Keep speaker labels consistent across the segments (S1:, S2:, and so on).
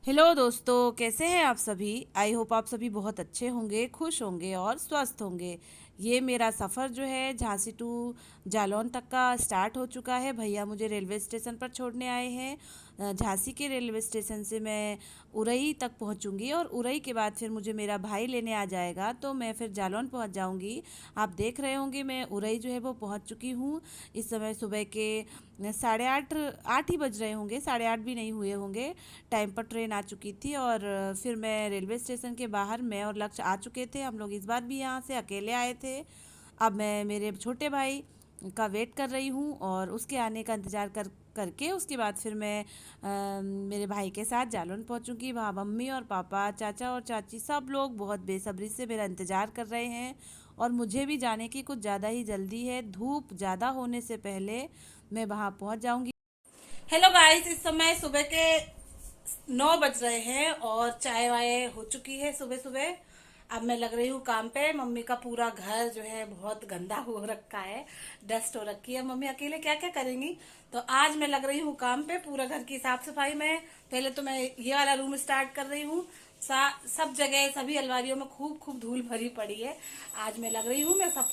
S1: Hello दोस्तों, कैसे हैं आप सभी। आई होप आप सभी बहुत अच्छे होंगे, खुश होंगे और स्वस्थ होंगे। ये मेरा सफ़र जो है झांसी टू जालौन तक का स्टार्ट हो चुका है। भैया मुझे रेलवे स्टेशन पर छोड़ने आए हैं। झांसी के रेलवे स्टेशन से मैं उरई तक पहुंचूंगी और उरई के बाद फिर मुझे मेरा भाई लेने आ जाएगा, तो मैं फिर जालौन पहुंच जाऊंगी। आप देख रहे होंगे मैं उरई जो है वो पहुंच चुकी हूँ। इस समय सुबह के 8:30 8 ही बज रहे होंगे, 8:30 भी नहीं हुए होंगे। टाइम पर ट्रेन आ चुकी थी और फिर मैं रेलवे स्टेशन के बाहर मैं और लक्ष्य आ चुके थे। हम लोग इस बार भी यहाँ से अकेले आए थे। अब मैं मेरे छोटे भाई का वेट कर रही हूँ और उसके आने का इंतज़ार करके उसके बाद फिर मैं मेरे भाई के साथ जालौन पहुँचूँगी। वहाँ मम्मी और पापा, चाचा और चाची सब लोग बहुत बेसब्री से मेरा इंतज़ार कर रहे हैं और मुझे भी जाने की कुछ ज़्यादा ही जल्दी है। धूप ज़्यादा होने से पहले मैं वहाँ पहुँच जाऊँगी। हेलो गाइस, इस समय सुबह के 9 बज रहे हैं और चाय वाय हो चुकी है सुबह सुबह। अब मैं लग रही हूँ काम पे। मम्मी का पूरा घर जो है बहुत गंदा हो रखा है, डस्ट हो रखी है। मम्मी अकेले क्या क्या करेंगी, तो आज मैं लग रही हूँ काम पे पूरा घर की साफ सफाई में। पहले तो मैं ये वाला रूम स्टार्ट कर रही हूँ। सब जगह सभी अलमारियों में खूब खूब धूल भरी पड़ी है। आज मैं लग रही हूँ मैं सब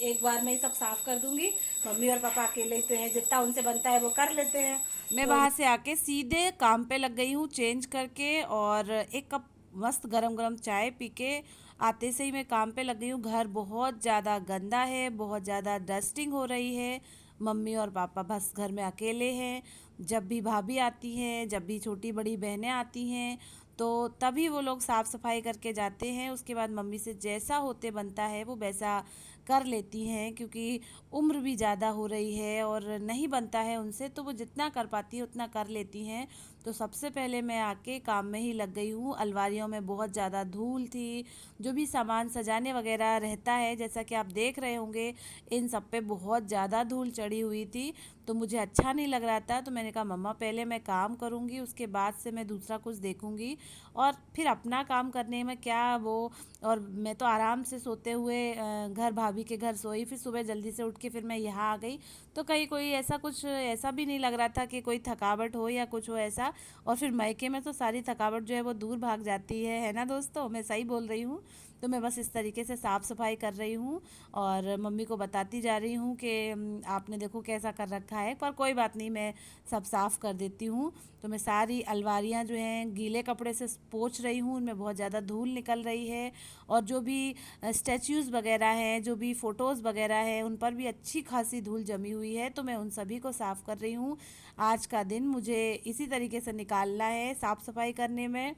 S1: एक बार में ही सब साफ कर दूंगी। मम्मी और पापा अकेले तो हैं, जितना उनसे बनता है वो कर लेते हैं। मैं वहां से आके सीधे काम पे लग गई हूँ चेंज करके, और एक कप मस्त गरम गरम चाय पी के आते से ही मैं काम पे लग गई हूँ। घर बहुत ज़्यादा गंदा है, बहुत ज़्यादा डस्टिंग हो रही है। मम्मी और पापा बस घर में अकेले हैं। जब भी भाभी आती हैं, जब भी छोटी बड़ी बहनें आती हैं, तो तभी वो लोग साफ़ सफाई करके जाते हैं। उसके बाद मम्मी से जैसा होते बनता है वो वैसा कर लेती हैं, क्योंकि उम्र भी ज़्यादा हो रही है और नहीं बनता है उनसे, तो वो जितना कर पाती है उतना कर लेती हैं। तो सबसे पहले मैं आके काम में ही लग गई हूँ। अलमारियों में बहुत ज़्यादा धूल थी। जो भी सामान सजाने वगैरह रहता है, जैसा कि आप देख रहे होंगे, इन सब पे बहुत ज़्यादा धूल चढ़ी हुई थी। तो मुझे अच्छा नहीं लग रहा था, तो मैंने कहा मम्मा पहले मैं काम करूँगी, उसके बाद से मैं दूसरा कुछ देखूँगी। और फिर अपना काम करने में क्या वो, और मैं तो आराम से सोते हुए घर भाभी के घर सोई, फिर सुबह जल्दी से उठ के फिर मैं यहाँ आ गई। तो कहीं कोई ऐसा कुछ ऐसा भी नहीं लग रहा था कि कोई थकावट हो या कुछ हो ऐसा। और फिर मायके में तो सारी थकावट जो है वो दूर भाग जाती है ना दोस्तों, मैं सही बोल रही हूँ। तो मैं बस इस तरीके से साफ़ सफाई कर रही हूँ और मम्मी को बताती जा रही हूँ कि आपने देखो कैसा कर रखा है, पर कोई बात नहीं, मैं सब साफ़ कर देती हूँ। तो मैं सारी अलमारियाँ जो हैं गीले कपड़े से पोंछ रही हूँ, उनमें बहुत ज़्यादा धूल निकल रही है। और जो भी स्टैच्यूज़ वगैरह हैं, जो भी फ़ोटोज़ वगैरह हैं, उन पर भी अच्छी खासी धूल जमी हुई है, तो मैं उन सभी को साफ़ कर रही हूँ। आज का दिन मुझे इसी तरीके से निकालना है साफ़ सफाई करने में।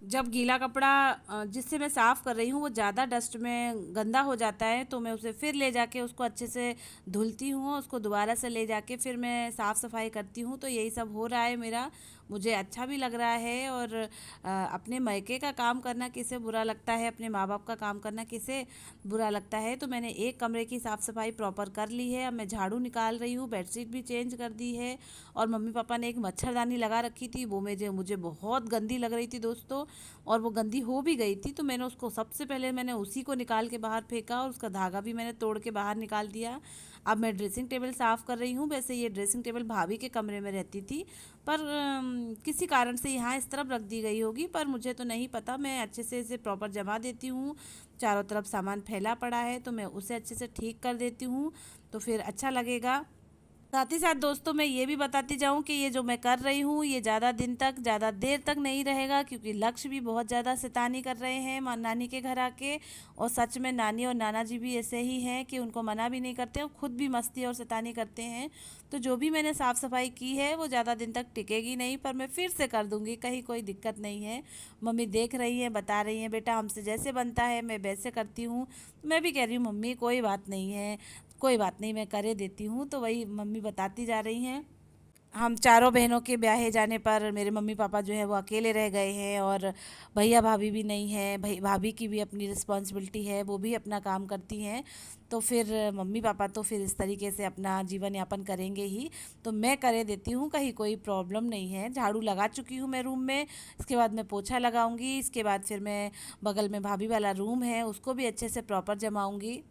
S1: जब गीला कपड़ा जिससे मैं साफ़ कर रही हूँ वो ज़्यादा डस्ट में गंदा हो जाता है, तो मैं उसे फिर ले जाके उसको अच्छे से धुलती हूँ, उसको दोबारा से ले जाके फिर मैं साफ़ सफाई करती हूँ। तो यही सब हो रहा है मेरा। मुझे अच्छा भी लग रहा है। और अपने मायके का काम करना किसे बुरा लगता है, अपने माँ बाप का काम करना किसे बुरा लगता है। तो मैंने एक कमरे की साफ़ सफाई प्रॉपर कर ली है। अब मैं झाड़ू निकाल रही हूँ, बेडशीट भी चेंज कर दी है। और मम्मी पापा ने एक मच्छरदानी लगा रखी थी, वो मुझे बहुत गंदी लग रही थी दोस्तों, और वो गंदी हो भी गई थी। तो मैंने उसको सबसे पहले मैंने उसी को निकाल के बाहर फेंका और उसका धागा भी मैंने तोड़ के बाहर निकाल दिया। अब मैं ड्रेसिंग टेबल साफ़ कर रही हूँ। वैसे ये ड्रेसिंग टेबल भाभी के कमरे में रहती थी, पर किसी कारण से यहाँ इस तरफ रख दी गई होगी, पर मुझे तो नहीं पता। मैं अच्छे से इसे प्रॉपर जमा देती हूँ। चारों तरफ सामान फैला पड़ा है तो मैं उसे अच्छे से ठीक कर देती हूँ, तो फिर अच्छा लगेगा। साथ ही साथ दोस्तों मैं ये भी बताती जाऊँ कि ये जो मैं कर रही हूँ ये ज़्यादा दिन तक, ज़्यादा देर तक नहीं रहेगा, क्योंकि लक्ष्य भी बहुत ज़्यादा शैतानी कर रहे हैं नानी के घर आके। और सच में नानी और नाना जी भी ऐसे ही हैं कि उनको मना भी नहीं करते और ख़ुद भी मस्ती और शैतानी करते हैं। तो जो भी मैंने साफ़ सफाई की है वो ज़्यादा दिन तक टिकेगी नहीं, पर मैं फिर से कर दूँगी, कहीं कोई दिक्कत नहीं है। मम्मी देख रही हैं, बता रही हैं बेटा हमसे जैसे बनता है मैं वैसे करती हूँ। मैं भी कह रही हूँ मम्मी कोई बात नहीं है, कोई बात नहीं, मैं करे देती हूँ। तो वही मम्मी बताती जा रही हैं। हम चारों बहनों के ब्याहे जाने पर मेरे मम्मी पापा जो है वो अकेले रह गए हैं, और भैया भाभी भी नहीं है, भाई भाभी की भी अपनी रिस्पॉन्सिबिलिटी है, वो भी अपना काम करती हैं। तो फिर मम्मी पापा तो फिर इस तरीके से अपना जीवन यापन करेंगे ही, तो मैं करे देती हूँ, कहीं कोई प्रॉब्लम नहीं है। झाड़ू लगा चुकी हूँ मैं रूम में, इसके बाद मैं पोछा लगाऊंगी, इसके बाद फिर मैं बगल में भाभी वाला रूम है उसको भी अच्छे से प्रॉपर जमाऊंगी।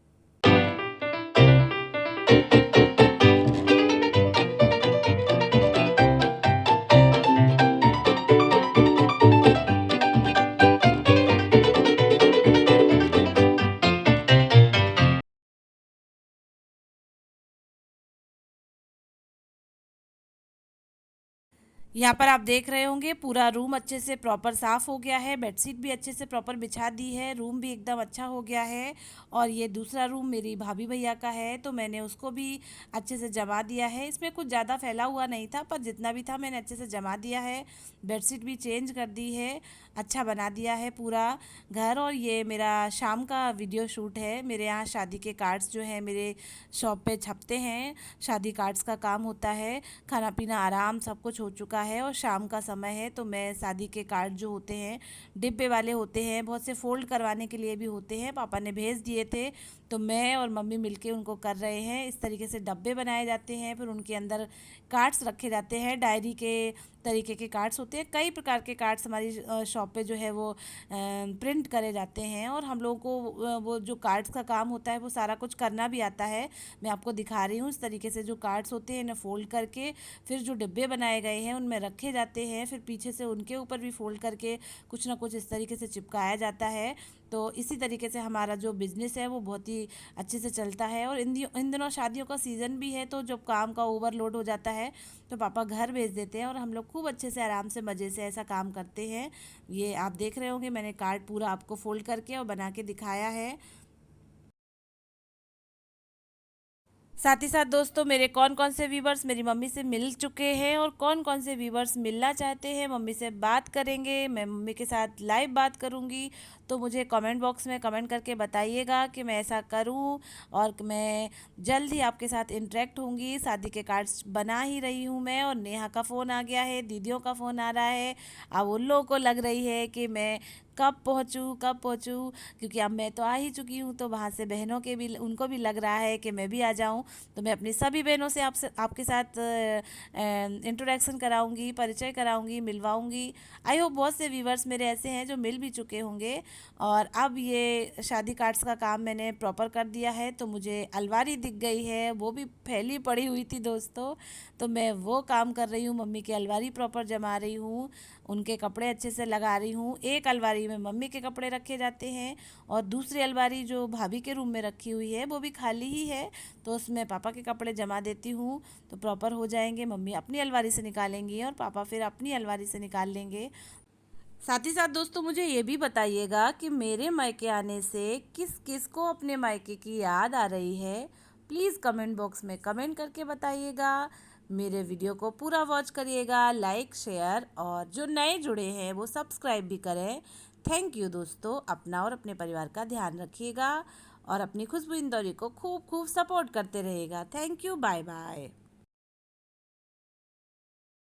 S1: यहाँ पर आप देख रहे होंगे पूरा रूम अच्छे से प्रॉपर साफ़ हो गया है, बेडशीट भी अच्छे से प्रॉपर बिछा दी है, रूम भी एकदम अच्छा हो गया है। और ये दूसरा रूम मेरी भाभी भैया का है, तो मैंने उसको भी अच्छे से जमा दिया है। इसमें कुछ ज़्यादा फैला हुआ नहीं था, पर जितना भी था मैंने अच्छे से जमा दिया है। बेडशीट भी चेंज कर दी है, अच्छा बना दिया है पूरा घर। और ये मेरा शाम का वीडियो शूट है। मेरे यहाँ शादी के कार्ड्स जो हैं मेरे शॉप पे छपते हैं, शादी कार्ड्स का काम होता है। खाना पीना आराम सब कुछ हो चुका है और शाम का समय है, तो मैं शादी के कार्ड जो होते हैं डिब्बे वाले होते हैं, बहुत से फोल्ड करवाने के लिए भी होते हैं, पापा ने भेज दिए थे, तो मैं और मम्मी मिलके उनको कर रहे हैं। इस तरीके से डब्बे बनाए जाते हैं, फिर उनके अंदर कार्ड्स रखे जाते हैं, डायरी के तरीके के कार्ड्स होते हैं। कई प्रकार के कार्ड्स हमारी शॉप पे जो है वो प्रिंट करे जाते हैं, और हम लोगों को वो जो कार्ड्स का काम होता है वो सारा कुछ करना भी आता है। मैं आपको दिखा रही हूँ इस तरीके से जो कार्ड्स होते हैं इन्हें फोल्ड करके फिर जो डिब्बे बनाए गए हैं उनमें रखे जाते हैं, फिर पीछे से उनके ऊपर भी फोल्ड करके कुछ ना कुछ इस तरीके से चिपकाया जाता है। तो इसी तरीके से हमारा जो बिज़नेस है वो बहुत ही अच्छे से चलता है। और इन दिनों शादियों का सीज़न भी है, तो जब काम का ओवरलोड हो जाता है तो पापा घर भेज देते हैं, और हम लोग खूब अच्छे से आराम से मज़े से ऐसा काम करते हैं। ये आप देख रहे होंगे मैंने कार्ड पूरा आपको फोल्ड करके और बना के दिखाया है। साथ ही साथ दोस्तों, मेरे कौन कौन से व्यूवर्स मेरी मम्मी से मिल चुके हैं और कौन कौन से व्यूवर्स मिलना चाहते हैं, मम्मी से बात करेंगे, मैं मम्मी के साथ लाइव बात करूंगी, तो मुझे कमेंट बॉक्स में कमेंट करके बताइएगा कि मैं ऐसा करूं। और मैं जल्द ही आपके साथ इंटरेक्ट होंगी। शादी के कार्ड्स बना ही रही हूं मैं, और नेहा का फ़ोन आ गया है, दीदियों का फ़ोन आ रहा है। अब उन लोगों को लग रही है कि मैं कब पहुंचूं, क्योंकि अब मैं तो आ ही चुकी हूं, तो वहाँ से बहनों के भी उनको भी लग रहा है कि मैं भी आ जाऊं। तो मैं अपनी सभी बहनों से आपके साथ इंट्रोडक्शन कराऊंगी, परिचय कराऊंगी, मिलवाऊंगी। आई होप बहुत से व्यूवर्स मेरे ऐसे हैं जो मिल भी चुके होंगे। और अब ये शादी कार्ड्स का काम मैंने प्रॉपर कर दिया है, तो मुझे अलमारी दिख गई है, वो भी फैली पड़ी हुई थी दोस्तों, तो मैं वो काम कर रही हूँ, मम्मी की अलमारी प्रॉपर जमा रही हूँ, उनके कपड़े अच्छे से लगा रही हूँ। एक अलमारी में मम्मी के कपड़े रखे जाते हैं, और दूसरी अलमारी जो भाभी के रूम में रखी हुई है वो भी खाली ही है, तो उसमें पापा के कपड़े जमा देती हूँ, तो प्रॉपर हो जाएंगे। मम्मी अपनी अलमारी से निकालेंगी और पापा फिर अपनी अलमारी से निकाल लेंगे। साथ ही साथ दोस्तों, मुझे ये भी बताइएगा कि मेरे मायके आने से किस किस को अपने मायके की याद आ रही है। प्लीज़ कमेंट बॉक्स में कमेंट करके बताइएगा। मेरे वीडियो को पूरा वॉच करिएगा, लाइक शेयर, और जो नए जुड़े हैं वो सब्सक्राइब भी करें। थैंक यू दोस्तों। अपना और अपने परिवार का ध्यान रखिएगा, और अपनी खुशबू इंदौरी को खूब खूब सपोर्ट करते रहिएगा। Thank you, bye bye.